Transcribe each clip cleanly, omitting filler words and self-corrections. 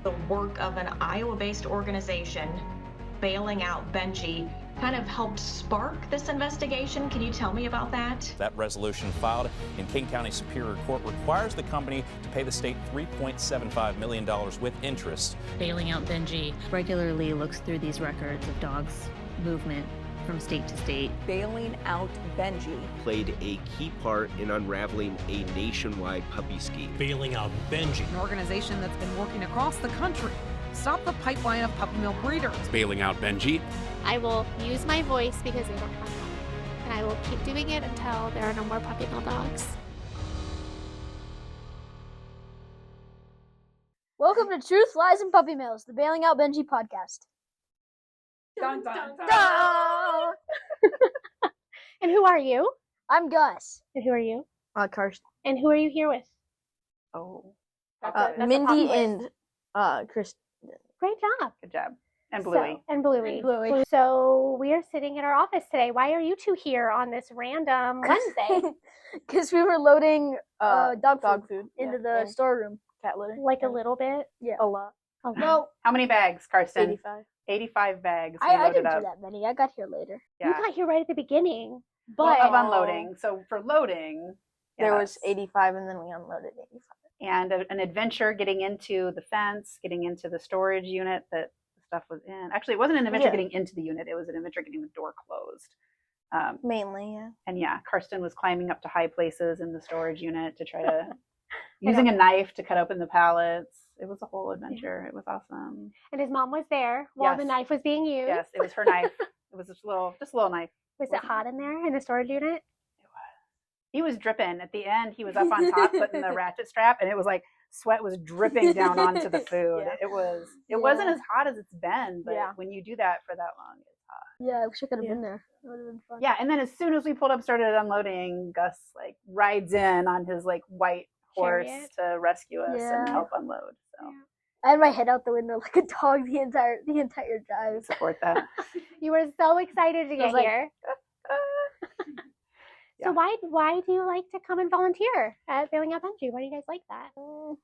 the work of an Iowa-based organization, Bailing Out Benji, kind of helped spark this investigation. Can you tell me about that? That resolution filed in King County Superior Court requires the company to pay the state $3.75 million with interest. Bailing Out Benji regularly looks through these records of dogs' movement from state to state. Bailing Out Benji played a key part in unraveling a nationwide puppy scheme. Bailing Out Benji, an organization that's been working across the country to stop the pipeline of puppy mill breeders. Bailing Out Benji. I will use my voice because they don't have one, and I will keep doing it until there are no more puppy mill dogs. Welcome to Truth, Lies, and Puppy Mills, the Bailing Out Benji podcast. Dun, dun, dun. Dun! And who are you? I'm Gus. And who are you? Carsten. And who are you here with? Oh. That's a Mindy pop and Chris. Great job. Good job. And Bluey. And Bluey. Bluey. So we are sitting at our office today. Why are you two here on this random Wednesday? Because we were loading dog food into the and storeroom. Cat litter. Like a little bit? Yeah. A lot. Oh, No, How many bags, Carsten? 85. 85 bags. we I loaded didn't up. do that many. I got here later. You got here right at the beginning. Well, But of unloading. So for loading, There yes. was 85 and then we unloaded 85. And an adventure getting into the fence, getting into the storage unit that the stuff was in. Actually, it wasn't an adventure getting into the unit. It was an adventure getting the door closed. Mainly, yeah. And yeah, Karsten was climbing up to high places in the storage unit to try to, using a knife to cut open the pallets. It was a whole adventure. It was awesome. and his mom was there while the Yes. knife was being used. Yes, it was her knife. It was just a little knife. Was it hot in there in the storage unit? He was dripping. At the end, he was up on top putting the ratchet strap, and it was like sweat was dripping down onto the food. Yeah. It wasn't as hot as it's been, but Yeah. when you do that for that long, it's hot. Yeah, I wish I could have been there. It would have been fun. Yeah, and then as soon as we pulled up, started unloading, Gus like rides in on his like white horse Chariot. to rescue us and Yeah. help unload. So I had my head out the window like a dog the entire drive. support that. You were so excited to I get was like, here. Yeah. So why do you like to come and volunteer at Bailing Out Benji? Why do you guys like that?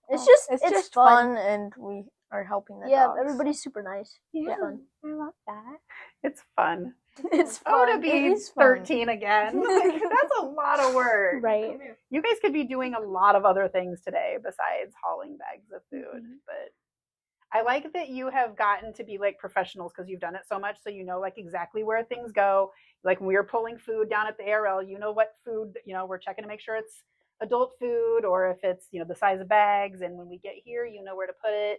It's It's just just fun. fun, and we are helping the Yeah, dogs. everybody's super nice. Yeah, fun. I love that. It's fun. It's Oh, to fun. be It is fun. 13 again. Like, that's a lot of work. Right. You guys could be doing a lot of other things today besides hauling bags of food. But I like that you have gotten to be like professionals because you've done it so much. So you know like exactly where things go. Like when we were pulling food down at the ARL, you know what food, we're checking to make sure it's adult food or if it's, the size of bags. And when we get here, you know where to put it.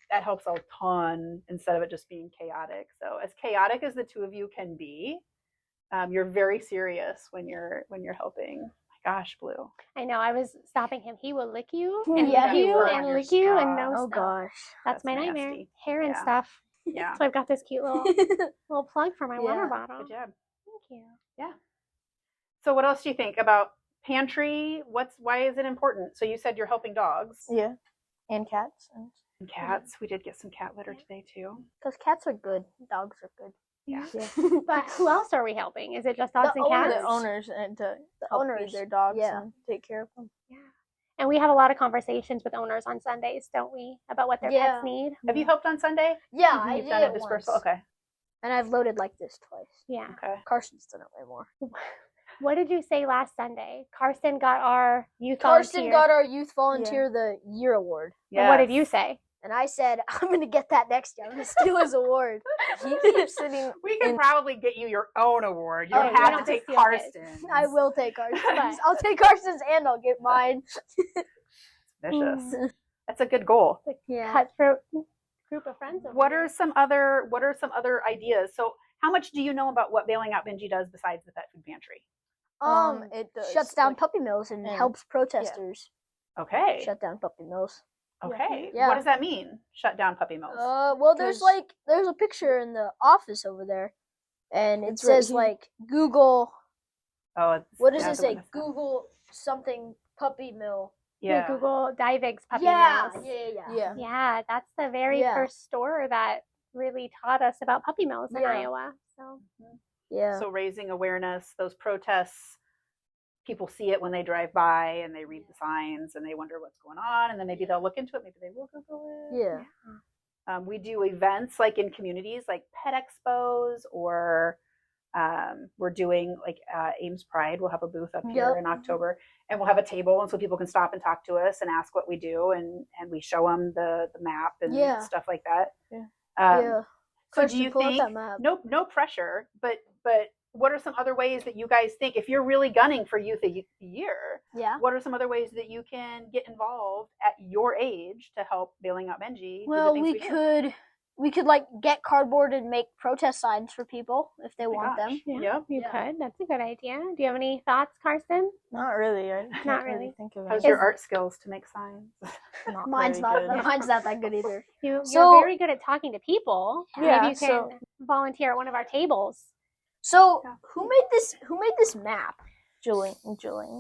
That helps a ton instead of it just being chaotic. So as chaotic as the two of you can be, you're very serious when you're helping. My gosh, Blue. I know. I was stopping him. He will lick you Yeah, and he lick you will. and Your lick you and scalp. no Oh stuff. gosh. That's my That's nightmare. nasty. Hair and Yeah. stuff. Yeah. So I've got this cute little plug for my water Yeah. bottle. Good job. Thank you. So what else do you think about pantry? Why is it important? So you said you're helping dogs Yeah, and cats. and cats. We did get some cat litter today too. Because cats are good. Dogs are good. Yeah. But who else are we helping? Is it just dogs The and cats? The owners and to help feed owners, their dogs yeah. and take care of them. Yeah. And we have a lot of conversations with owners on Sundays, don't we? About what their Yeah. pets need. Have you helped on Sunday? Yeah, I You've did done a it dispersal. once. Okay. And I've loaded like this twice. Yeah. Okay. Carson's done it way more. What did you say last Sunday? Karsten got our youth Karsten volunteer. got our Youth Volunteer the Year award. And what did Yes. you say? And I said, I'm going to get that next year. I'm going to steal his award. He keeps sitting. We can probably get you your own award. You Oh, don't you have don't to take steal his. Karsten's. I will take Carson's. But- I'll take Carson's and I'll get mine. Vicious. That's a good goal. Yeah. Cutthroat group of friends. over What there. are some other ideas? So how much do you know about what Bailing Out Benji does besides the pet food pantry? It does, Shuts down like- puppy mills and and- helps protesters Okay. shut down puppy mills. Okay. Yeah. What does that mean? Shut down puppy mills. Well, there's 'Cause- there's a picture in the office over there, and it It's right says here. like Google. Oh, it's, What does yeah, it the say? one that's not- Google something puppy mill. Yeah. Google Divig's puppy Yeah, mills. yeah. Yeah, that's the very Yeah. first store that really taught us about puppy mills in Yeah. Iowa. So Yeah. So raising awareness, those protests people see it when they drive by and they read the signs and they wonder what's going on, and then maybe they'll look into it. Maybe they will Google it. Yeah. We do events like in communities like pet expos, or we're doing like Ames Pride. We'll have a booth up here in October, and we'll have a table, and so people can stop and talk to us and ask what we do, and we show them the map and stuff like that. So do you think, no pressure, but what are some other ways that you guys think, if you're really gunning for Youth a Year, what are some other ways that you can get involved at your age to help Bailing Out Benji? Well, we could like get cardboard and make protest signs for people if they want them. Yeah, you could. That's a good idea. Do you have any thoughts, Carsten? Not really. I Not can't really. think of How's it. your art skills to make signs? Mine's not that good either. You're So- very good at talking to people. Yeah, Maybe you can volunteer at one of our tables. So who made this map? Jillian.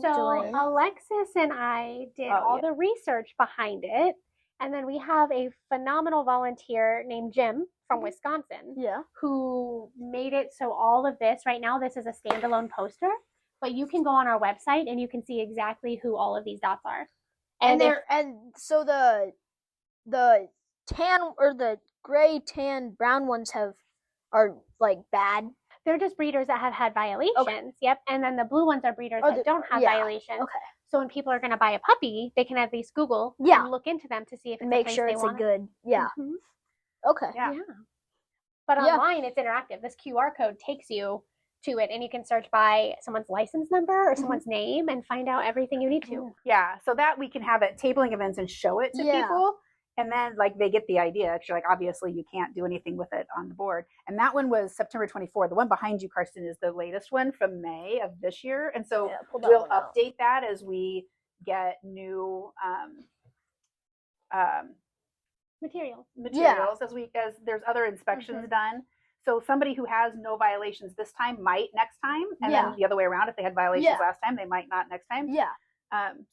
So Alexis and I did all the research behind it, and then we have a phenomenal volunteer named Jim from Wisconsin who made it so all of this, right now this is a standalone poster, but you can go on our website and you can see exactly who all of these dots are. And so the tan or the gray, tan, brown ones are like bad. They're just breeders that have had violations. Yep. And then the blue ones are breeders that don't have violations. Okay. So when people are going to buy a puppy, they can at least Google and look into them to see if it's Make a place sure they it's want. a good. Yeah. Okay. Yeah. But online, it's interactive. This QR code takes you to it, and you can search by someone's license number or someone's name and find out everything you need to. Yeah, so that we can have at tabling events and show it to people. And then, like, they get the idea, because you're like, obviously, you can't do anything with it on the board. And that one was September 24. The one behind you, Carsten, is the latest one from May of this year. And so we'll update that as we get new materials as there's other inspections done. So somebody who has no violations this time might next time, and then the other way around. If they had violations last time, they might not next time.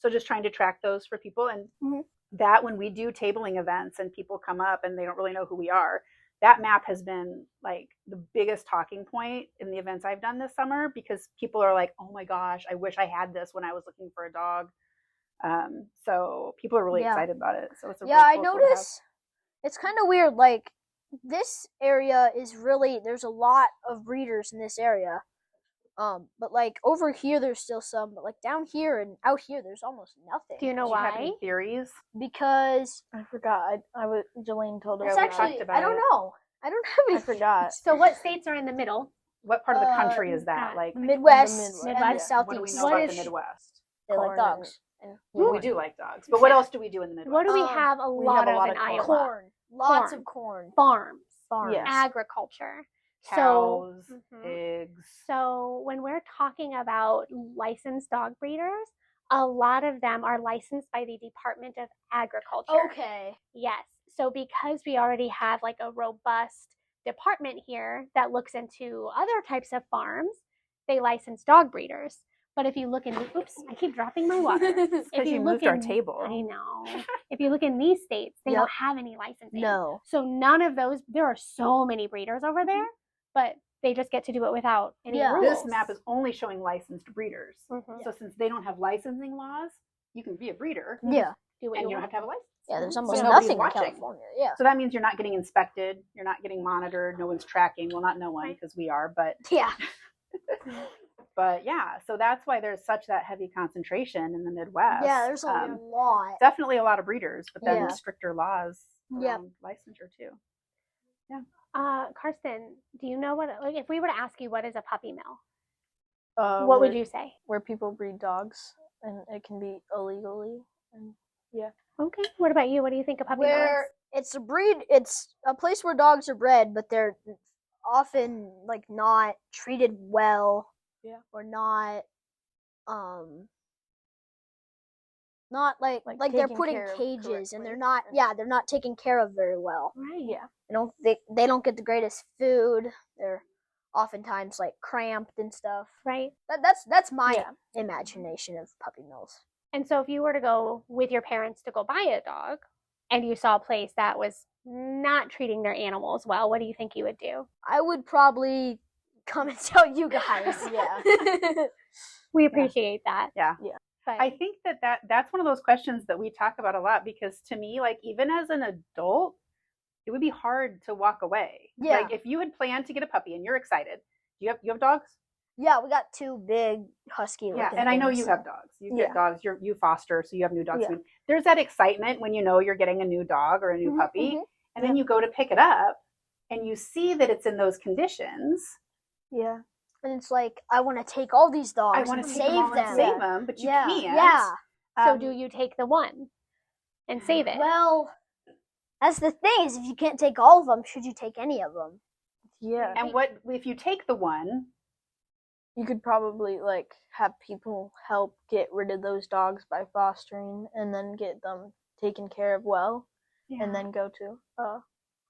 So just trying to track those for people, and that when we do tabling events and people come up and they don't really know who we are, that map has been like the biggest talking point in the events I've done this summer, because people are like, oh my gosh, I wish I had this when I was looking for a dog. So people are really excited about it. So it's a really cool I notice it's kind of weird. Like this area is really, there's a lot of breeders in this area. But like over here, there's still some, but like down here and out here, there's almost nothing. Do you know why? Have any theories? Because I forgot. Jillian told us. it's actually, I don't know. I don't have any. I forgot. So what states are in the middle? What part of the country is that? Like Midwest, Midwest. and Southeast. What do we know about the Midwest? They like dogs. Well, we do like dogs, but what else do we do in the Midwest? What do we have a lot of in Iowa? Corn. Lots of corn. Farms. Yes. Agriculture. Cows, pigs. So when we're talking about licensed dog breeders, a lot of them are licensed by the Department of Agriculture. Okay. Yes. So because we already have like a robust department here that looks into other types of farms, they license dog breeders. But if you look in, oops, I keep dropping my water. Because you moved our table. I know. If you look in these states, they don't have any licensing. No. So none of those, there are so many breeders over there, but they just get to do it without any rules. This map is only showing licensed breeders. So since they don't have licensing laws, you can be a breeder. Yeah. Do what And you you don't want. have to have a license. Yeah, there's almost nobody's nothing watching. in California. Yeah. So that means you're not getting inspected. You're not getting monitored. No one's tracking. Well, not no one, because we are, but Yeah. But yeah, so that's why there's such that heavy concentration in the Midwest. Yeah, there's a lot. Definitely a lot of breeders, but then Yeah. stricter laws Yeah. around licensure too. Karsten, do you know what, like, if we were to ask you what is a puppy mill, what where- would you say? Where people breed dogs, and it can be illegally. And Okay. What about you? What do you think a puppy mill Where is? it's a place where dogs are bred, but they're often like not treated well. Yeah. Or not like they're taken put in care of cages and they're correctly. not they're not taken care of very well. Right. Yeah. They don't get the greatest food. They're oftentimes like cramped and stuff. Right. That's my imagination of puppy mills. And so if you were to go with your parents to go buy a dog and you saw a place that was not treating their animals well, what do you think you would do? I would probably come and tell you guys. Yeah. We appreciate that. Yeah. But I think that's one of those questions that we talk about a lot, because to me, like, even as an adult, it would be hard to walk away. Yeah. Like, if you had planned to get a puppy and you're excited, you have dogs? Yeah, we got 2 big husky looking And I know things. you have dogs. You get dogs. You foster, so you have new dogs. Yeah. There's that excitement when you know you're getting a new dog or a new puppy, and then you go to pick it up, and you see that it's in those conditions. Yeah. And it's like, I want to take all these dogs I want to save them. And save them, but you can't. Yeah. So do you take the one and save it? Well, that's the thing, is if you can't take all of them, should you take any of them? Yeah. And what if you take the one? You could probably like have people help get rid of those dogs by fostering, and then get them taken care of well, and then go to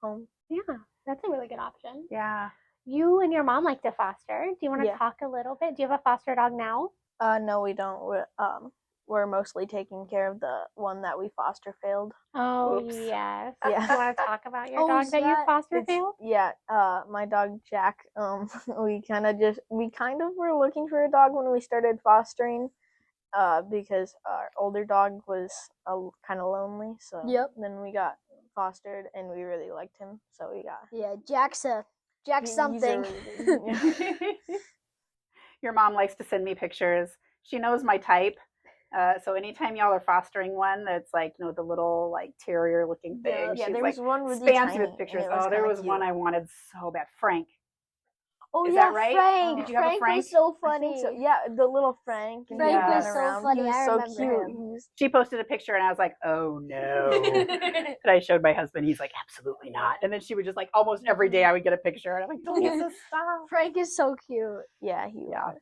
home. Yeah, that's a really good option. Yeah. You and your mom like to foster. Do you want to talk a little bit? Do you have a foster dog now? No, we don't. We're mostly taking care of the one that we foster failed. Oh, Oops. yes. Yeah. Do you want to talk about your dog that you foster failed? Yeah, my dog Jack. We kind of were looking for a dog when we started fostering, because our older dog was kind of lonely. So then we got fostered, and we really liked him, so we got. Yeah, Jack's something. Your mom likes to send me pictures. She knows my type. So anytime y'all are fostering one that's like, you know, the little like terrier looking thing, yeah, she's there like, was one with spans with pictures. Oh, there was one I wanted so bad. Frank. Oh, Is yeah, that right? Frank. Did you have a Frank? Was so funny. So. Yeah, the little Frank. Frank was so around. funny. He was I so remember cute. him. She posted a picture and I was like, oh no. And I showed my husband. He's like, absolutely not. And then she would just like, almost every day I would get a picture. And I'm like, Delisa, stop. Frank is so cute. Yeah, he was.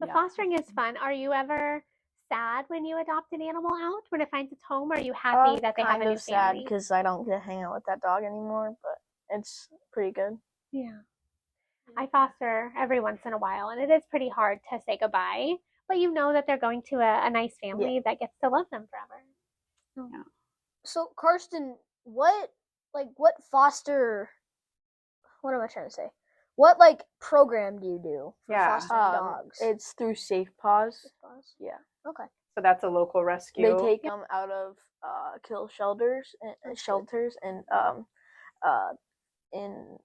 But fostering is fun. Are you ever sad when you adopt an animal out, when it finds its home? Or are you happy that they have a new Kind of sad family? because I don't get to hang out with that dog anymore, but it's pretty good. Yeah. I foster every once in a while, and it is pretty hard to say goodbye, but you know that they're going to a nice family that gets to love them forever. Yeah. So, Carsten, what foster, what am I trying to say? What, like, program do you do for fostering dogs? It's through Safe Paws. Yeah. Okay. So that's a local rescue. They take them out of kill shelters and in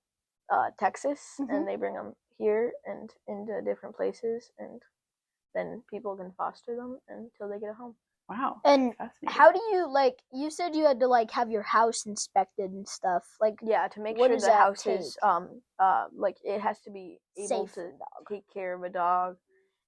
Texas, and they bring them here and into different places, and then people can foster them until they get a home. Wow. And how do you, like, you said you had to, like, have your house inspected and stuff. Like, yeah, to make what sure does the that house take? is like, it has to be able to take care of a dog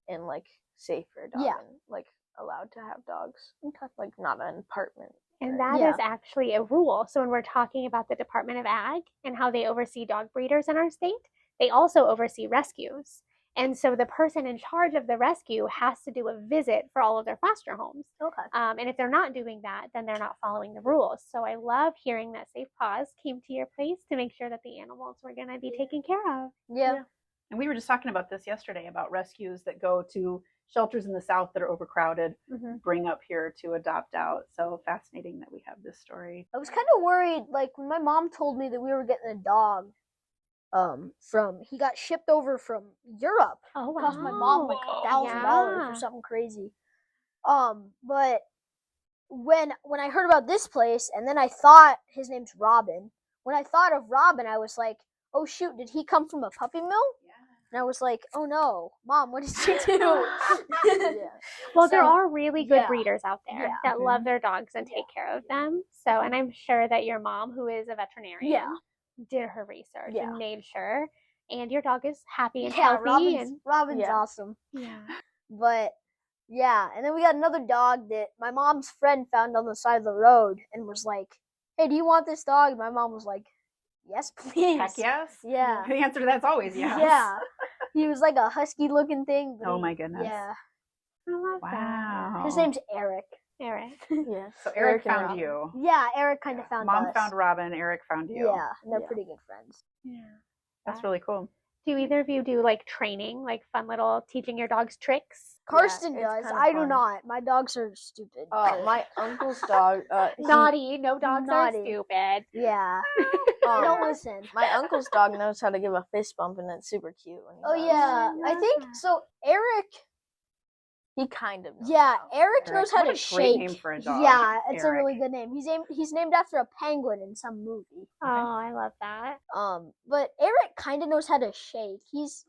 and like safe for a dog and like allowed to have dogs. Like not an apartment. And that is actually a rule. So when we're talking about the Department of Ag and how they oversee dog breeders in our state, they also oversee rescues. And so the person in charge of the rescue has to do a visit for all of their foster homes. Okay. And if they're not doing that, then they're not following the rules. So I love hearing that Safe Paws came to your place to make sure that the animals were going to be taken care of. Yeah. And we were just talking about this yesterday, about rescues that go to shelters in the South that are overcrowded, bring up here to adopt out. So fascinating that we have this story. I was kind of worried, like, when my mom told me that we were getting a dog, he got shipped over from Europe. Oh, wow. Cost my mom like $1,000 or something crazy. But when I heard about this place, and then I thought his name's Robin. When I thought of Robin, I was like, oh shoot, did he come from a puppy mill? Yeah. And I was like, oh no, Mom, what did you do? Well, there are really good breeders out there that love their dogs and take care of them. So, and I'm sure that your mom, who is a veterinarian, did her research and made sure. And your dog is happy and healthy. Robin's awesome. Yeah. But yeah, and then we got another dog that my mom's friend found on the side of the road and was like, hey, do you want this dog? And my mom was like, yes, please. Heck yes. Yeah. The answer to that's always yes. Yeah. He was like a husky looking thing. Oh my goodness. Yeah. I love that. His name's Eric. Yeah. So Eric found you. Yeah, Eric kind of found Mom us. found Robin, Eric found you. Yeah, and they're pretty good friends. Yeah. That's really cool. Do either of you do like training, like fun little teaching your dogs tricks? Karsten does. I do not. My dogs are stupid. My uncle's dog. Naughty. No dogs are stupid. Yeah. Don't listen. My uncle's dog knows how to give a fist bump, and it's super cute. Oh yeah. I think so. Eric He kind of knows Yeah, how. Eric knows how What to a great shake. name for a dog, Yeah, it's a Eric. really good name. He's named after a penguin in some movie. Oh, I love that. But Eric kind of knows how to shake. He's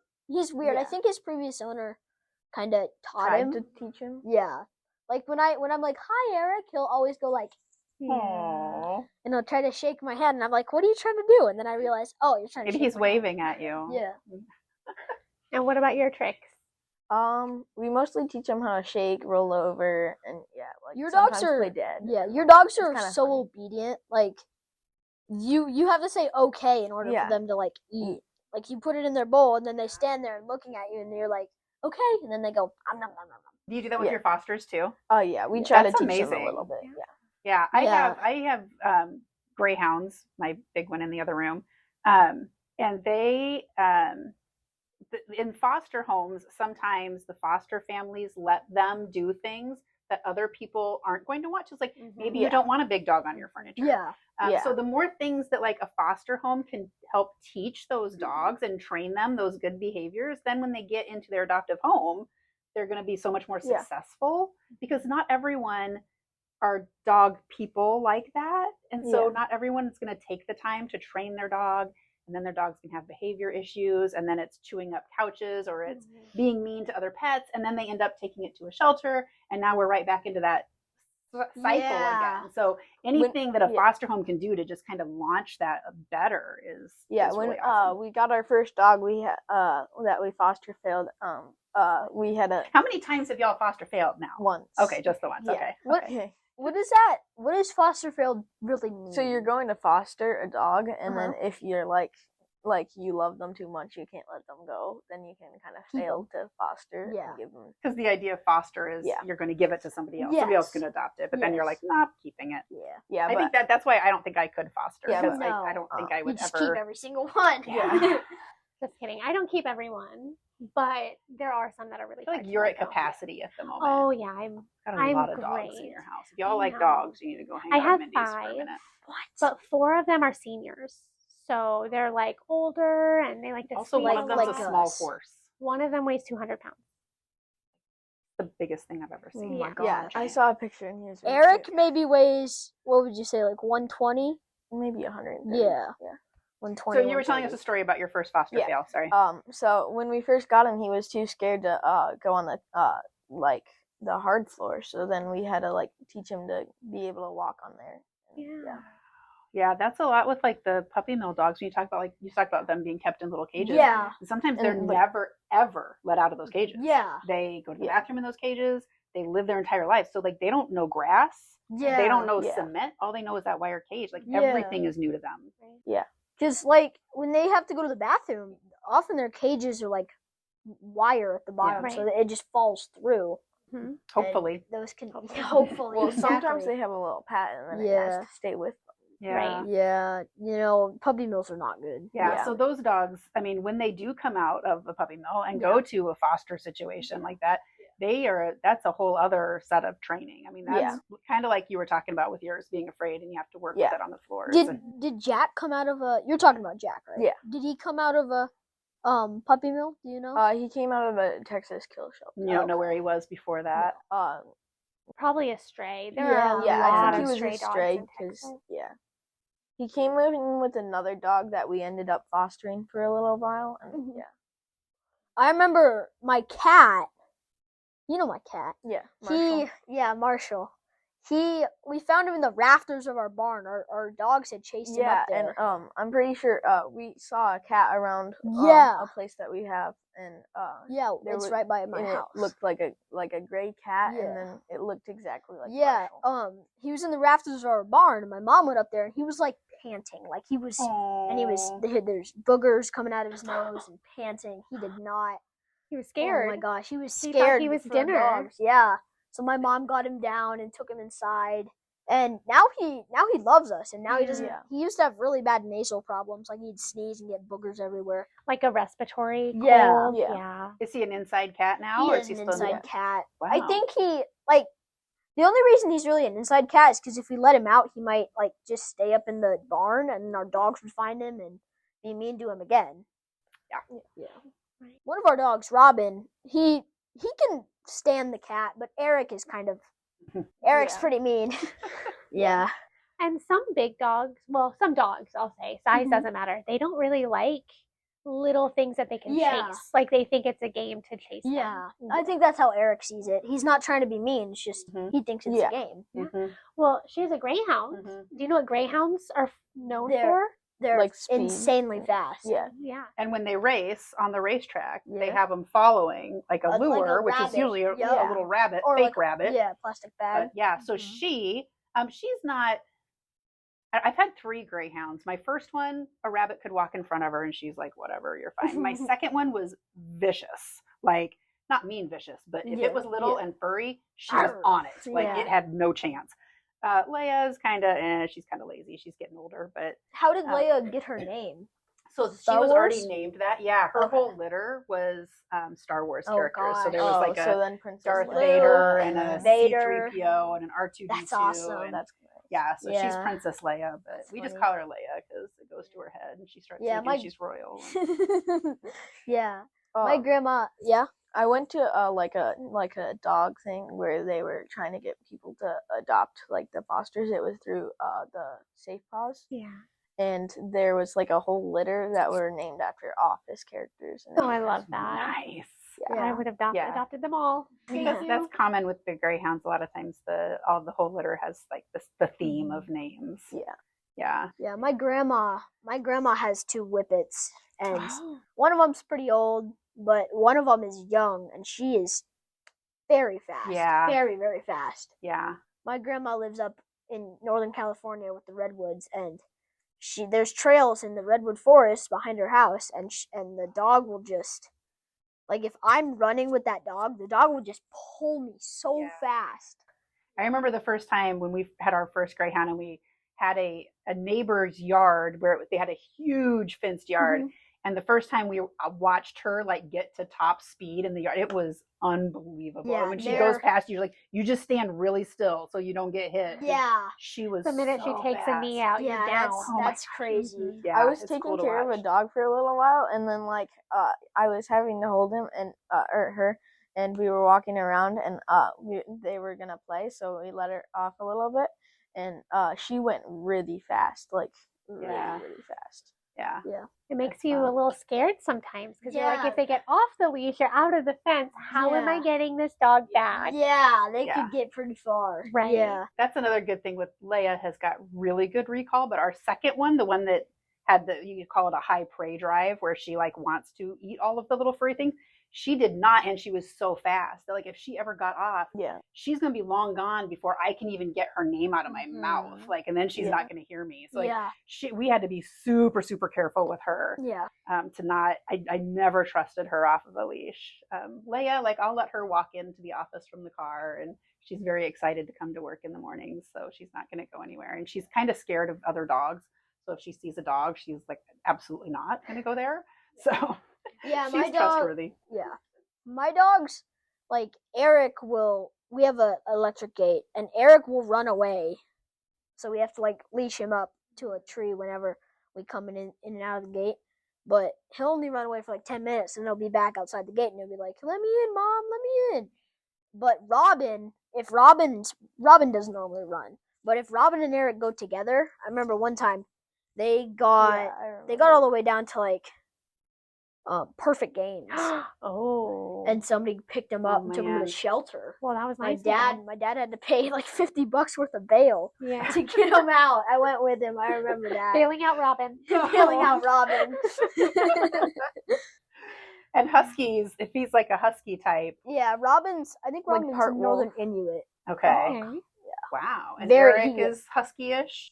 weird. I Yeah. think his previous owner kind of taught Tried him to teach him. Yeah, like when I'm like, "Hi, Eric," he'll always go like, Aww. and he'll try to shake my hand, and I'm like, "What are you trying to do?" And then I realize, oh, you're trying to. Maybe shake he's my hand. waving at you. Yeah. And what about your tricks? We mostly teach him how to shake, roll over, and like Your dogs sometimes are play dead. Yeah, your dogs are kinda so funny. obedient. Like, you have to say okay in order Yeah. for them to like eat. Like you put it in their bowl, and then they stand there and looking at you, and you're like, okay, and then they go, nom, nom, nom, nom. Do you do that with Yeah. your fosters too? Oh yeah, we try to That's teach them amazing. a little bit. Yeah, Yeah. I have greyhounds, my big one in the other room, and they in foster homes, sometimes the foster families let them do things that other people aren't going to watch. It's like maybe you don't want a big dog on your furniture. Yeah. So the more things that like a foster home can help teach those dogs and train them those good behaviors, then when they get into their adoptive home, they're going to be so much more successful because not everyone are dog people like that. And so not everyone is going to take the time to train their dog. And then their dogs can have behavior issues. And then it's chewing up couches or it's being mean to other pets. And then they end up taking it to a shelter. And now we're right back into that cycle again. So anything that a foster home can do to just kind of launch that better is when really awesome. we got our first dog, we had that we foster failed. We had a. How many times have y'all foster failed now? Once. Okay, just the once. Yeah. Okay. What is that? What does foster failed really mean? So you're going to foster a dog, and then if you're like you love them too much, you can't let them go. Then you can kind of fail to foster. Yeah. Give them. Because the idea of foster is you're going to give it to somebody else. Somebody else can adopt it, but then you're like, nah, I'm keeping it. Yeah. I think that's why I don't think I could foster. Yeah, because but- I don't think I would just ever. keep every single one. Yeah. Just kidding. I don't keep everyone, but there are some that are really. I feel like hard to you're let at go. capacity at the moment. Oh yeah, I'm Got a I'm lot of dogs in great. your house. If y'all like know. dogs, you need to go hang I out have at Mindy's for a 5. minute. But 4 of them are seniors, so they're like older and they like to Also, sleep one a of them's lot. a small horse. One of them weighs 200 pounds. The biggest thing I've ever seen. Oh my Yeah, gosh. I saw a picture and he was really Eric cute. maybe weighs, what would you say, like 120? Maybe 100. Yeah. Yeah. 120. So you were telling us a story about your first foster fail. Sorry. So when we first got him, he was too scared to go on the like the hard floor. So then we had to like teach him to be able to walk on there. Yeah, that's a lot with like the puppy mill dogs. When you talk about them being kept in little cages. Yeah. And sometimes they're never ever let out of those cages. Yeah. They go to the bathroom in those cages. They live their entire life. So like they don't know grass. Yeah. They don't know cement. All they know is that wire cage. Like everything is new to them. Yeah. Because, like, when they have to go to the bathroom, often their cages are, like, wire at the bottom, so that it just falls through. Mm-hmm. Hopefully. And those can, hopefully. Well, exactly. sometimes they have a little pat and then it has to stay with them. Yeah. Right. Yeah, you know, puppy mills are not good. Yeah, so those dogs, I mean, when they do come out of a puppy mill and go to a foster situation like that, that's a whole other set of training. I mean, that's kind of like you were talking about with yours being afraid and you have to work with it on the floor. Did Jack come out of a, you're talking about Jack, right? Yeah. Did he come out of a puppy mill? Do you know? He came out of a Texas kill shelter. You don't know where he was before that? Probably a stray. There are a I lot think of he was stray a stray dogs in because Texas. he came in with another dog that we ended up fostering for a little while. And, I remember my cat. You know my cat. Yeah, Marshall. Marshall. We found him in the rafters of our barn. Our dogs had chased him up there. And I'm pretty sure we saw a cat around a place that we have, and it's right by my house. It looked like a gray cat, and then it looked exactly like Marshall. He was in the rafters of our barn, and my mom went up there, and he was like panting, like he was, and there's boogers coming out of his nose and panting. He did not. He was scared. Oh my gosh, he was He scared. thought he was for dinner. dogs. Yeah. So my mom got him down and took him inside, and now he loves us. And now he doesn't. He used to have really bad nasal problems, like he'd sneeze and get boogers everywhere. Like a respiratory cold. Yeah. Is he an inside cat now? He or is he an still inside cat. Wow. I think the only reason he's really an inside cat is because if we let him out, he might like just stay up in the barn, and our dogs would find him and be mean to him again. Yeah. One of our dogs, Robin, he can stand the cat, but Eric is kind of Eric's pretty mean. Yeah. And some big dogs, well, some dogs, I'll say, size doesn't matter. They don't really like little things that they can chase. Like they think it's a game to chase them. Yeah. I think that's how Eric sees it. He's not trying to be mean. It's just he thinks it's a game. Well, she has a greyhound. Do you know what greyhounds are known for? They're Like speed. insanely fast. Yeah. Yeah. And when they race on the racetrack, they have them following like a lure, which is usually a little rabbit, or fake rabbit. Yeah, plastic bag. So she's not. I've had 3 greyhounds. My first one, a rabbit could walk in front of her and she's like, whatever, you're fine. My second one was vicious. Like, not mean vicious, but if it was little and furry, she was on it. Like, it had no chance. Leia's kind of, she's kind of lazy. She's getting older, but. How did Leia get her name? So she was already named that. Yeah, her whole litter was Star Wars characters. So there was like a Darth Vader and a C-3PO and an R2-D2. That's awesome. And yeah, so she's Princess Leia, but we just call her Leia because it goes to her head and she starts thinking she's royal. Yeah, my grandma. Yeah, I went to like a dog thing where they were trying to get people to adopt like the fosters. It was through the Safe Paws. Yeah. And there was like a whole litter that were named after Office characters. And I love that. Nice. Yeah. I would have adopted them all. That's common with the greyhounds. A lot of times the whole litter has like the theme of names. Yeah. My grandma has 2 whippets, and one of them's pretty old, but one of them is young, and she is very fast. Yeah. Very, very fast. Yeah. My grandma lives up in Northern California with the redwoods, and there's trails in the redwood forest behind her house, and the dog will just. Like, if I'm running with that dog, the dog will just pull me so fast. I remember the first time when we had our first greyhound and we had a neighbor's yard where they had a huge fenced yard. And the first time we watched her, like, get to top speed in the yard, it was unbelievable. Yeah, and when she goes past you, like, you just stand really still so you don't get hit. Yeah. She was the minute she takes a knee out, you're down. That's crazy. Yeah, I was taking care of a dog for a little while, and then like I was having to hold him and or her, and we were walking around, and they were gonna play, so we let her off a little bit, and she went really fast, like really fast. Yeah. It makes you a little scared sometimes because you're like, if they get off the leash or out of the fence, how am I getting this dog back? Yeah, they could get pretty far. Right. Yeah. That's another good thing with Leia has got really good recall, but our second one, the one that had you could call it a high prey drive where she like wants to eat all of the little furry things. She did not, and she was so fast that like if she ever got off, she's gonna be long gone before I can even get her name out of my mouth. Like, and then she's not gonna hear me. So like, we had to be super, super careful with her. Yeah. To not, I never trusted her off of a leash. Leia, like I'll let her walk into the office from the car, and she's very excited to come to work in the mornings. So she's not gonna go anywhere, and she's kind of scared of other dogs. So if she sees a dog, she's like absolutely not gonna go there. So. Yeah, she's my dog. Trustworthy. Yeah, my dogs, like Eric will. We have a electric gate, and Eric will run away, so we have to like leash him up to a tree whenever we come in and out of the gate. But he'll only run away for like 10 minutes, and he'll be back outside the gate, and he'll be like, "Let me in, Mom, let me in." But Robin doesn't normally run, but if Robin and Eric go together, I remember one time they got all the way down to like. Perfect Games. And somebody picked him up and took him to the shelter. Well, that was nice. My dad had to pay like $50 worth of bail to get him out. I went with him. I remember that. Bailing out Robin. Bailing out Robin. And huskies, if he's like a husky type. Yeah, I think Robin's part Northern Inuit. Okay. Yeah. Wow. And Very Eric is husky-ish?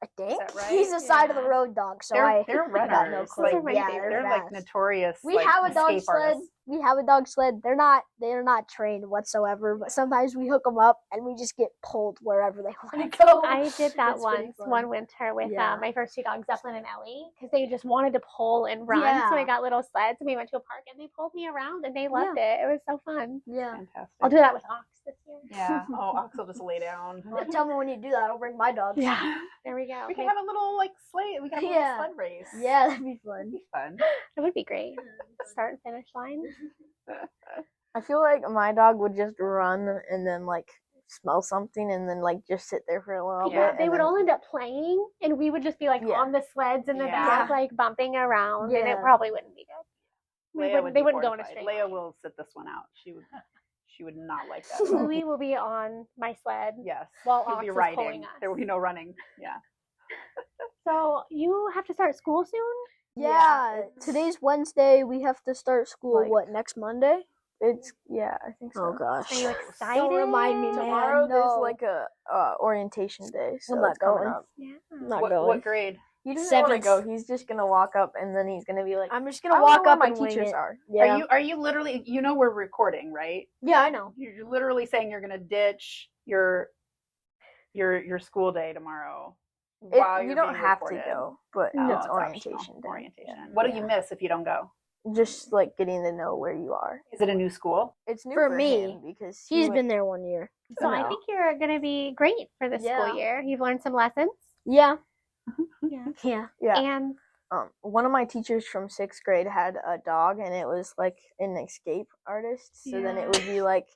I think right? he's a side of the road dog, so they're runners. got no clue. Like, they're like notorious. We like, have a dog escape sled. artists. We have a dog sled. They're not trained whatsoever, but sometimes we hook them up and we just get pulled wherever they want to go. I did that one winter with my first 2 dogs, Zeppelin and Ellie, because they just wanted to pull and run. Yeah. So I got little sleds and we went to a park and they pulled me around and they loved it. It was so fun. Yeah. Fantastic. I'll do that with Ox this year. Yeah. Oh, Ox will just lay down. Well, tell me when you do that. I'll bring my dogs. Yeah. There we go. We can have a little like sleigh. We can have a little sled race. Yeah, that'd be fun. That'd be fun. That would be great. Start and finish line. I feel like my dog would just run and then like smell something and then like just sit there for a little bit. They would all end up playing, and we would just be like on the sleds in the back, like bumping around, and it probably wouldn't be good. They wouldn't go in a straight line. Leia will sit this one out. She would not like that. Louis will be on my sled. Yes. While He'll Ox be is riding. pulling us. There will be no running. Yeah. So you have to start school soon? Yeah. Today's Wednesday. We have to start school. Next Monday? I think so. Oh gosh. Are you excited? Don't remind me, man. Tomorrow No. there's like a orientation day, so I'm not it's coming going. up. Yeah. I'm not going. What grade? He doesn't want to 7th. go. He's just gonna walk up and then he's gonna be like, I'm just gonna walk up my and wing teachers it. are. Yeah. Are you literally? You know we're recording, right? Yeah, I know. You're literally saying you're gonna ditch your school day tomorrow. While You you're don't being have recorded. to go, but Oh, it's it's orientation optional. day. Orientation. What do you miss if you don't go? Just like getting to know where you are. Is it a new school? It's new For for me, him because He's been there 1 year. So I think you're going to be great for the school year. You've learned some lessons. Yeah. Yeah. Yeah. And one of my teachers from 6th grade had a dog, and it was like an escape artist. So then it would be like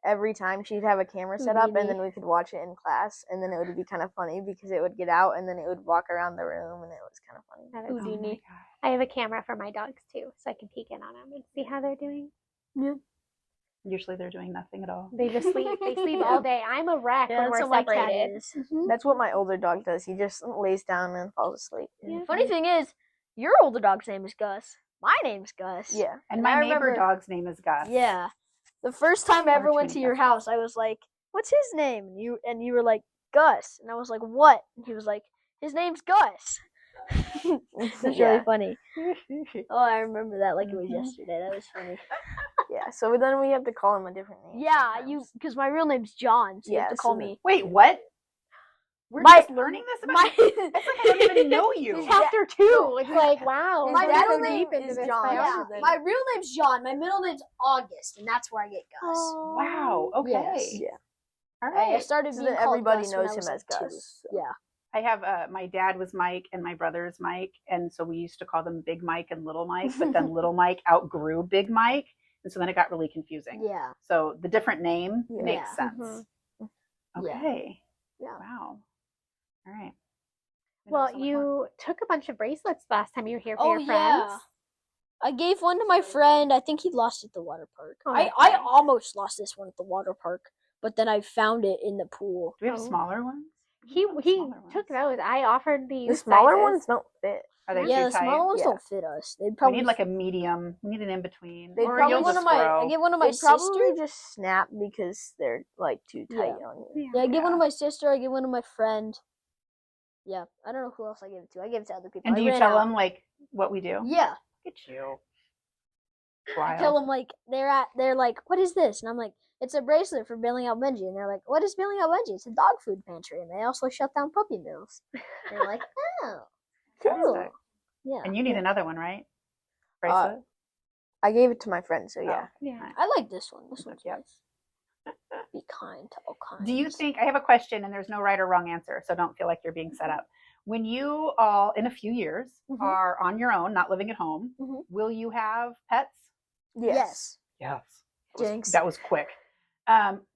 every time she'd have a camera set up, and then we could watch it in class, and then it would be kind of funny because it would get out, and then it would walk around the room, and it was kind of funny. Houdini. I have a camera for my dogs too, so I can peek in on them and see how they're doing. Yeah. Usually they're doing nothing at all. They just sleep. They sleep all day. I'm a wreck when we're that's what my cat separated. is. That's what my older dog does. He just lays down and falls asleep. Funny thing is, your older dog's name is Gus. My name's Gus. Yeah. And my I neighbor remember- dog's name is Gus. Yeah. The first time I ever went to too many your Gus's. house, I was like, "What's his name?" And you were like, "Gus." And I was like, "What?" And he was like, "His name's Gus." That's really funny. Oh, I remember that like it was yesterday. That was funny. Yeah, so then we have to call him a different name. Yeah, sometimes. because my real name's John, so you have to Yeah, call so me. Wait, what? We're My- just learning this about you? It's like I don't even know you. Chapter 2. It's like, wow. My we're middle so name deep into is this John. biology. Yeah, my real name's John. My middle name's August, and that's where I get Gus. Wow. Okay. Yes. Yeah. All I right. started So being that called everybody Gus when knows I him was, as like, 2. Gus. So. Yeah. I have my dad was Mike and my brother is Mike, and so we used to call them Big Mike and Little Mike. But then Little Mike outgrew Big Mike, and so then it got really confusing. Yeah. So the different name makes Yeah. sense. Yeah. Okay. Yeah. Wow. All right. Well, you took a bunch of bracelets last time you were here for Oh, your friends. yeah. I gave one to my friend. I think he lost it at the water park. Oh, I okay. almost lost this one at the water park, but then I found it in the pool. Do we have smaller ones? He Smaller took ones. those. I offered The these smaller sizes. ones don't fit. Are they Yeah, too the tight? smaller ones Yeah. don't fit us. They'd We probably need like a medium. We need an in between. They'd Or probably you'll one just of my. grow. I gave one to my They'd probably sister. just snap because they're like too tight on you. Yeah, I gave one to my sister. I gave one to my friend. Yeah, I don't know who else I gave it to. I gave it to other people. And do I you ran tell out. them like what we do? Yeah, Look at you. I tell them like they're like, "What is this?" And I'm like, "It's a bracelet for Bailing Out Benji." And they're like, "What is Bailing Out Benji?" It's a dog food pantry, and they also shut down puppy mills. And they're like, "Oh, cool." Fantastic. Yeah, And you need another one, right? Bracelet? I gave it to my friend, so yeah. Yeah. I like this one. This one's Yeah. nice. Be kind to all kinds. Do you think, I have a question and there's no right or wrong answer, so don't feel like you're being set up. When you all, in a few years, are on your own, not living at home, will you have pets? Yes. Yes. Jinx. That was quick.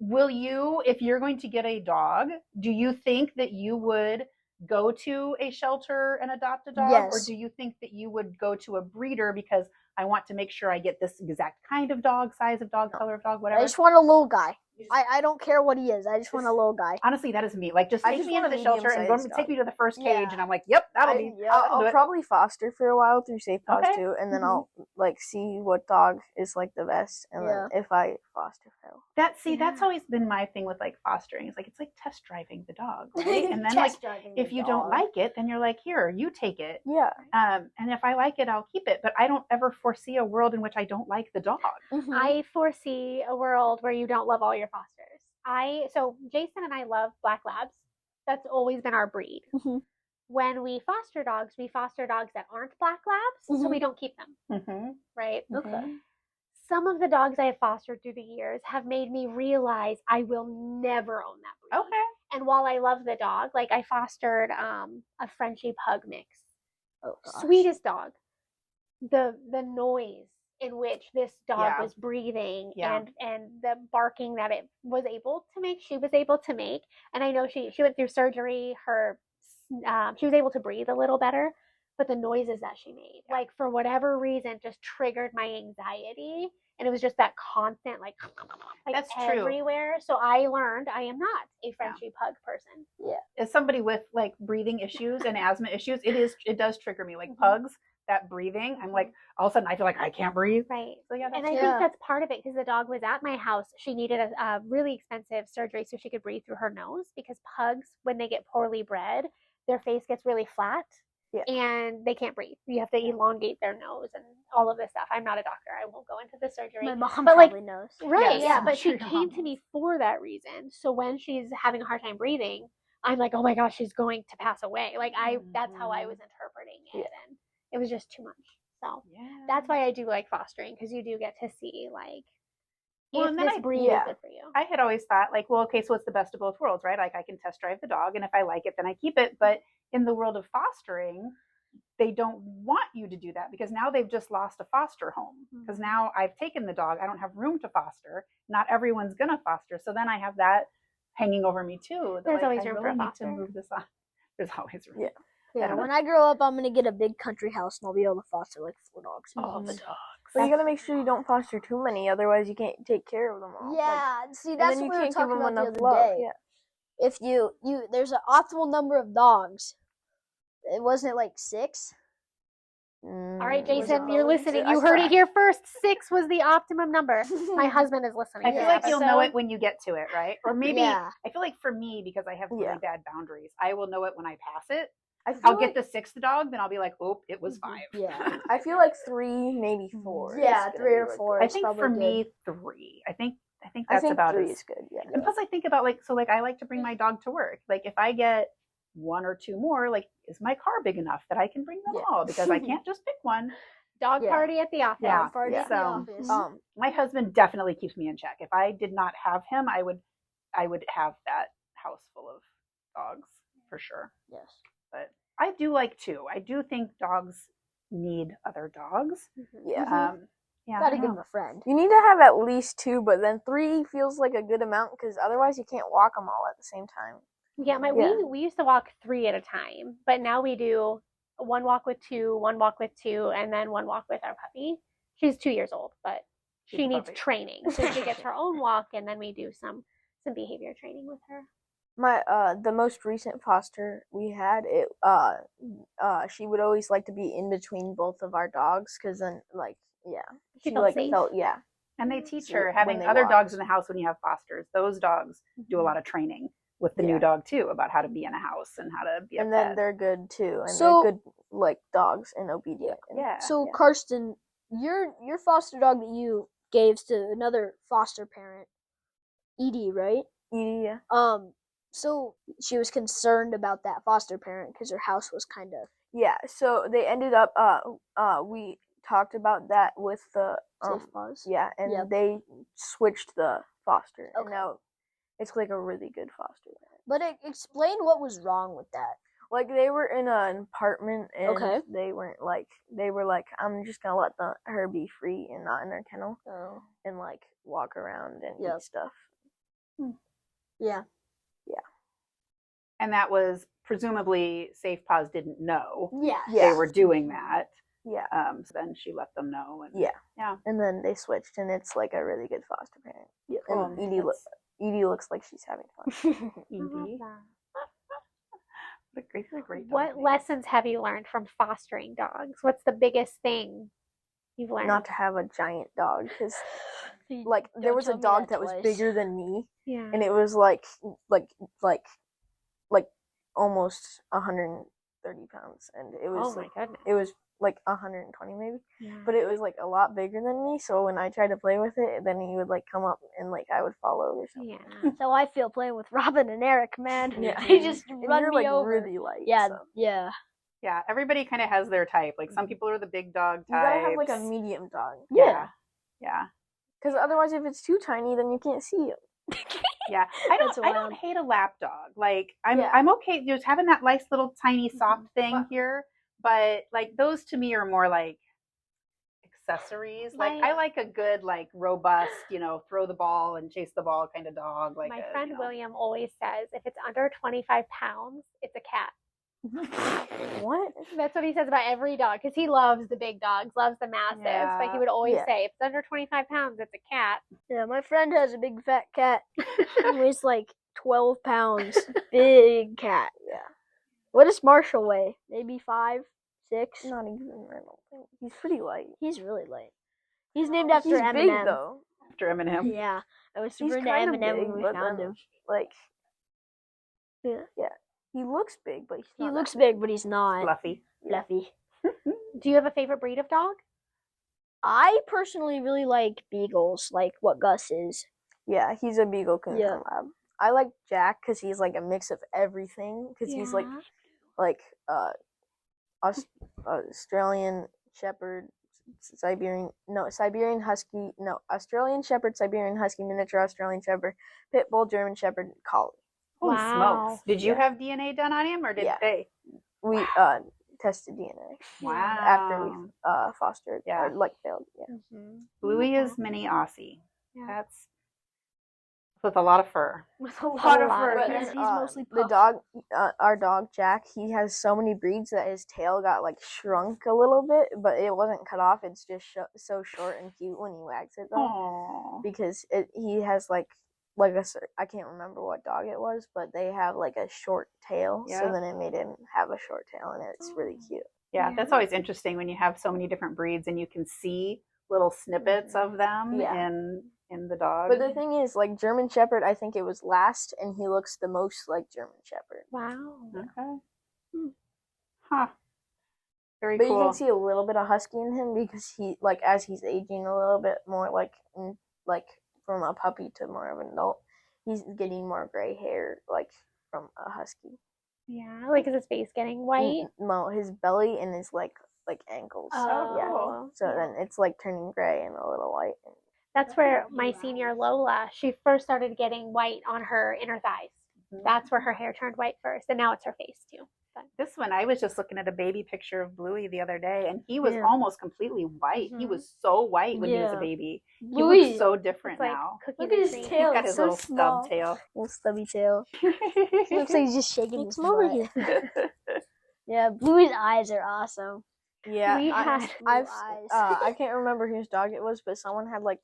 Will you, if you're going to get a dog, do you think that you would go to a shelter and adopt a dog? Yes. Or do you think that you would go to a breeder because I want to make sure I get this exact kind of dog, size of dog, color of dog, whatever? I just want a little guy. I don't care what he is. I just want a little guy. Honestly, that is me. Like, just I take just me into want a the shelter and medium-sized take me to the first cage, Yeah. and I'm like, yep, that'll be. I'll do it. probably foster for a while through Safe Paws Okay. too, and then I'll like see what dog is like the best, and then if I foster fail. That's always been my thing with like fostering. It's like test driving the dog, right? And then like Test driving the if you don't dog. like it, then you're like, here, you take it. Yeah. And if I like it, I'll keep it. But I don't ever foresee a world in which I don't like the dog. I foresee a world where you don't love all your fosters. So Jason and I love black labs. That's always been our breed. When we foster dogs that aren't black labs, so we don't keep them. Right? Okay. Some of the dogs I have fostered through the years have made me realize I will never own that breed. Okay. And while I love the dog, like I fostered a Frenchie pug mix. Oh, gosh. Sweetest dog. The noise in which this dog was breathing and the barking that it was able to make, she was able to make. And I know she went through surgery. She was able to breathe a little better, but the noises that she made, like for whatever reason, just triggered my anxiety. And it was just that constant, like that's everywhere. True. So I learned I am not a Frenchie pug person. Yeah. As somebody with like breathing issues and asthma issues, it does trigger me. Like pugs, that breathing, I'm like, all of a sudden I feel like I can't breathe. Right. So yeah, and I think that's part of it, because the dog was at my house. She needed a really expensive surgery so she could breathe through her nose, because pugs, when they get poorly bred, their face gets really flat. Yeah. And they can't breathe. You have to elongate their nose and all of this stuff. I'm not a doctor. I won't go into the surgery. My mom probably knows. Right, yeah. But she came to me for that reason. So when she's having a hard time breathing, I'm like, oh my gosh, she's going to pass away. Like that's how I was interpreting it. And it was just too much. So that's why I do like fostering, because you do get to see like, if this breed is good for you. I had always thought like, well, okay, so it's the best of both worlds, right? Like I can test drive the dog, and if I like it, then I keep it. But in the world of fostering, they don't want you to do that, because now they've just lost a foster home. Because now I've taken the dog, I don't have room to foster. Not everyone's gonna foster, so then I have that hanging over me too. There's always room for a foster. To move this on. There's always room. Yeah. When I grow up, I'm gonna get a big country house, and I'll be able to foster like 4 dogs. All the dogs. But you gotta make sure you don't foster too many, otherwise you can't take care of them all. Yeah, see, that's what we were talking about the other love. day. Yeah. If you there's an optimal number of dogs. It wasn't like 6. All right, Jason, you're listening. You heard it here first. 6 was the optimum number. My husband is listening. I feel like you'll know it when you get to it, right? Or maybe I feel like for me, because I have really bad boundaries, I will know it when I pass it. I'll get the 6th dog, then I'll be like, oh, it was 5. Yeah. I feel like 3, maybe 4. Yeah, 3 or 4. I think for me, 3. I think that's about 3 it. is good. Yeah. And plus, I think about like, so like I like to bring my dog to work. Like if I get 1 or 2 more, like is my car big enough that I can bring them all? Because I can't just pick one. Dog party at the office. Yeah. Party at the office. My husband definitely keeps me in check. If I did not have him, I would have that house full of dogs for sure. Yes. But I do like 2. I do think dogs need other dogs. Yeah. Gotta give them a friend. You need to have at least 2, but then 3 feels like a good amount, because otherwise you can't walk them all at the same time. Yeah, we used to walk 3 at a time, but now we do 1 walk with 2, 1 walk with 2, and then 1 walk with our puppy. She's 2 years old, but she needs training, so she gets her own walk, and then we do some behavior training with her. The most recent foster we had, she would always like to be in between both of our dogs, because then she felt safe. And they teach her having other dogs in the house when you have fosters. Those dogs do a lot of training with the new dog too, about how to be in a house and how to be a pet. And then they're good too, and they're good like dogs and obedient. So Karsten, your foster dog that you gave to another foster parent, Edie, right? Edie, yeah. So she was concerned about that foster parent because her house was kind of... Yeah, so they ended up, we talked about that with the... Safe Paws? Yeah, and they switched the foster. Okay. And now it's like a really good foster parent. But explain what was wrong with that. Like, they were in an apartment, and they were like, I'm just gonna let her be free and not in her kennel. Oh. And, like, walk around and eat stuff. Yeah. And that was presumably Safe Paws didn't know they were doing that. Yeah. So then she let them know. And, yeah. And then they switched, and it's like a really good foster parent. Yeah. And Edie looks like she's having fun. Edie. Great. What lessons have you learned from fostering dogs? What's the biggest thing you've learned? Not to have a giant dog, because like there was a dog that was bigger than me, and it was like almost 130 pounds, and it was it was like 120 maybe, but it was like a lot bigger than me. So when I tried to play with it, then he would like come up and like I would follow or something. Yeah. So I feel playing with Robin and Eric, man. They just run me like over. Really light. Yeah. Everybody kind of has their type. Like some people are the big dog type. You gotta have like a medium dog. Yeah. Because otherwise, if it's too tiny, then you can't see it. Yeah, I don't hate a lap dog. Like I'm okay just having that nice little tiny soft thing here, but like those to me are more like accessories. Like I like a good, like robust, throw the ball and chase the ball kind of dog. Like my friend William always says, if it's under 25 pounds, it's a cat. What? That's what he says about every dog, because he loves the big dogs, loves the massives. Yeah. But he would always say, if it's under 25 pounds, it's a cat. Yeah, my friend has a big fat cat. He weighs like 12 pounds. Big cat. Yeah. What does Marshall weigh? Maybe 5, 6? Not even. I don't think he's pretty light. He's really light. He's named after He's Eminem. big though. After Eminem. Yeah, I was He's super into kind of Eminem big, when we but found then, him. like, Yeah. he looks big, but he's not. He looks big, but he's not. Fluffy. Fluffy. Do you have a favorite breed of dog? I personally really like beagles, like what Gus is. Yeah, he's a Beagle Coon Yeah. Lab. I like Jack because he's like a mix of everything. Because he's like Australian Shepherd, Australian Shepherd, Siberian Husky, miniature Australian Shepherd, Pit Bull, German Shepherd, Collie. Holy Wow. smokes. Did you have DNA done on him or did they? We tested DNA Wow. after we fostered. Yeah. Or, like failed. Yeah. Bluey is mini Aussie. Yeah. That's with a lot of fur. With a lot of fur. But He's mostly the puff. dog, our dog Jack, he has so many breeds that his tail got like shrunk a little bit, but it wasn't cut off. It's just so short and cute when he wags it though. Aww. Because he has like I can't remember what dog it was, but they have like a short tail, so then it made him have a short tail, and it's really cute. Yeah, that's always interesting when you have so many different breeds and you can see little snippets of them in the dog. But the thing is, like German Shepherd, I think it was last, and he looks the most like German Shepherd. Wow. Okay. Huh. Very But cool. you can see a little bit of Husky in him because he, like, as he's aging a little bit more, like from a puppy to more of an adult, he's getting more gray hair, like from a Husky. Yeah, like is his face getting white? No, his belly and his like ankles. Oh, yeah. cool. So then it's like turning gray and a little white. That's where my senior Lola, she first started getting white on her inner thighs. That's where her hair turned white first, and now it's her face too. But this one, I was just looking at a baby picture of Bluey the other day, and he was almost completely white. He was so white when he was a baby. He looks so different now. Look at his tail. He's got It's his so little small. stub tail. Little stubby tail. He looks like he's just shaking his butt. Yeah, Bluey's eyes are awesome. Yeah, we had I can't remember whose dog it was, but someone had like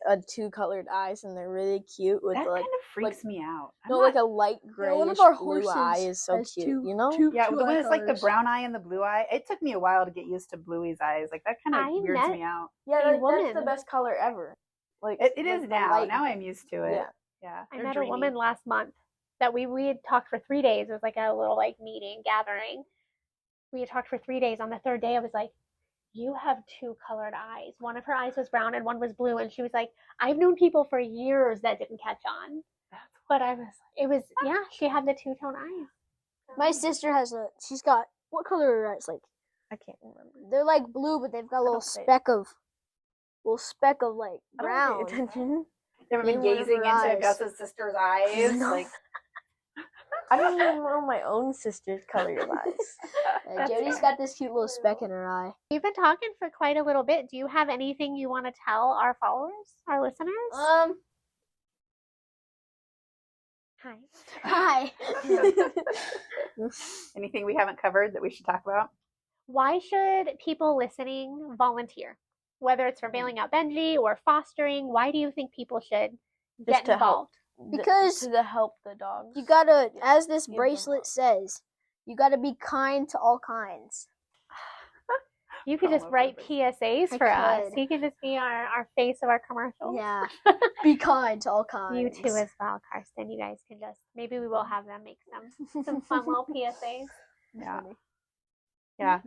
a 2-colored eyes, and they're really cute with that like kind of freaks me out. like a light grayish one of our blue horses eye is so cute. You know? Yeah, the one that's like the brown eye and the blue eye. It took me a while to get used to Bluey's eyes. Like that kind of weirds me out. Yeah, a that's woman. the best color ever. Like it is now. Now I'm used to it. Yeah. I met a woman last month that we had talked for 3 days. It was like a little like meeting, gathering. We had talked for 3 days. On the third day, I was like, you have 2 colored eyes. One of her eyes was brown and one was blue. And she was like, I've known people for years that didn't catch on. But she had the 2-tone eyes. My sister she's got, what color are her eyes? Like, I can't remember. they're like blue, but they've got a little speck of like brown. I don't pay attention. You ever been gazing into Gus's sister's eyes? No. Like, I don't even know my own sister's color of eyes. Jody's got this cute little speck in her eye. We've been talking for quite a little bit. Do you have anything you want to tell our followers, our listeners? Hi. anything we haven't covered that we should talk about? Why should people listening volunteer? Whether it's for Bailing Out Benji or fostering, why do you think people should get involved? Because to help the dogs. You gotta, as this bracelet says, you gotta be kind to all kinds. You could just write PSAs for us. You can just be our face of our commercials. Yeah. Be kind to all kinds. You too as well, Carsten. You guys can just, maybe we will have them make some fun little PSAs. Yeah. Yeah.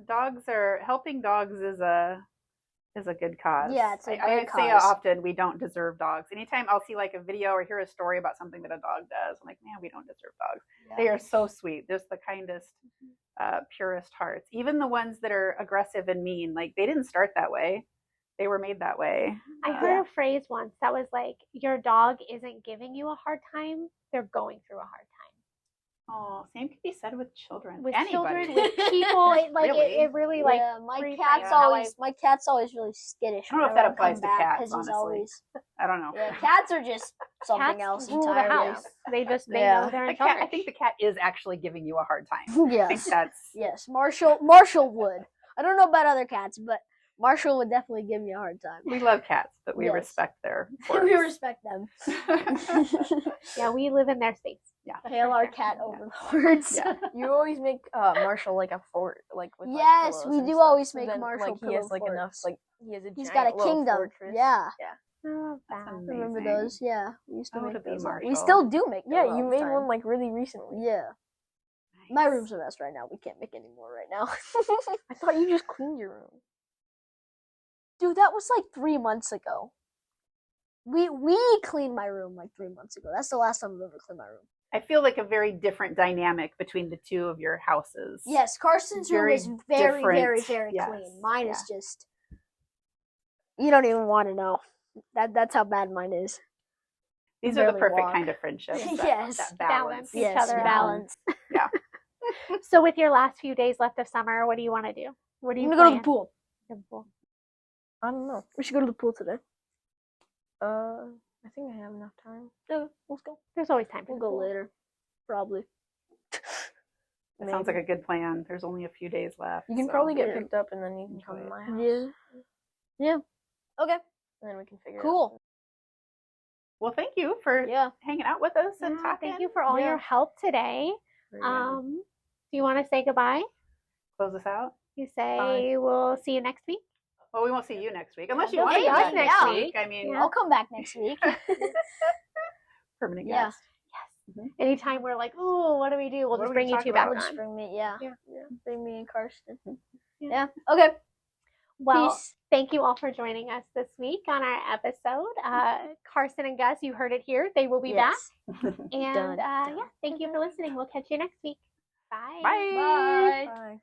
Helping dogs is a good cause. Yeah, it's a great I say cause. often we don't deserve dogs. Anytime I'll see like a video or hear a story about something that a dog does, I'm like, man, we don't deserve dogs. Yeah. They are so sweet. Just the kindest, purest hearts. Even the ones that are aggressive and mean, like they didn't start that way. They were made that way. I heard a phrase once that was like, your dog isn't giving you a hard time, they're going through a hard time. Oh, same could be said with children. With Anybody. children, with people, it really like. Yeah, my frees cat's my- always really skittish. I don't know if whenever that applies to cats, because he's honestly. always. I don't know. Yeah, cats are just something Cats else rule entirely. the house. They know they're The in cat, charge. I think the cat is actually giving you a hard time. I think Yes, that's yes. Marshall would. I don't know about other cats, but Marshall would definitely give me a hard time. we love cats, but we Yes. respect their We respect them. Yeah, we live in their space. Yeah. Hail our cat overlords. Yeah. You always make Marshall like a fort, like with like, Yes, pillows we and do stuff. always So make then, Marshall like he has pillow like enough, forts. like he has a He's giant got a little kingdom. fortress. Yeah. I love That's that. I remember amazing. those. Yeah, we used to I wanna make be those. Marshall. We still do make. Yeah, those you all the made time. one like really recently. Yeah. My room's a mess right now. We can't make any more right now. I thought you just cleaned your room. Dude, that was like 3 months ago. We cleaned my room like 3 months ago. That's the last time I've ever cleaned my room. I feel like a very different dynamic between the two of your houses. Yes, Carson's room Very is very, very, different. very Yes, clean. Mine is yeah. just. You don't even want to know. That's how bad mine is. These are the barely perfect walk. kind of friendships. Yes. That Balance balance. each Yes, other out. balance. Yeah. So, with your last few days left of summer, what do you want to do? What do you I'm gonna go to plan? the pool. Go to the pool. I don't know. We should go to the pool today. I think I have enough time. Yeah, let's go. There's always time for We'll the go pool. later. Probably. That sounds like a good plan. There's only a few days left. You can so. probably get Yeah. picked up and then you can come to my house. Yeah. Yeah. Okay. And then we can figure it out. Cool. Well, thank you for Yeah. hanging out with us and Yeah, talking. thank you for all Yeah. your help today. Very good. Do you want to say goodbye? Close us out. You say we'll see you next week. Well, we won't see you next week unless you You'll want to see come us back next next week. week. I mean, Yeah. I'll come back next week. permanent Yeah. guest. Anytime we're like, oh, what do we do? We'll What just do we bring you talk two about? back Just on. bring me, yeah. Yeah. Bring me and Karsten. Yeah. Yeah. Okay. Well, Peace. thank you all for joining us this week on our episode. Carsten and Gus, you heard it here. They will be Yes. back. And Done. yeah, thank you for listening. We'll catch you next week. Bye. Bye. Bye. Bye.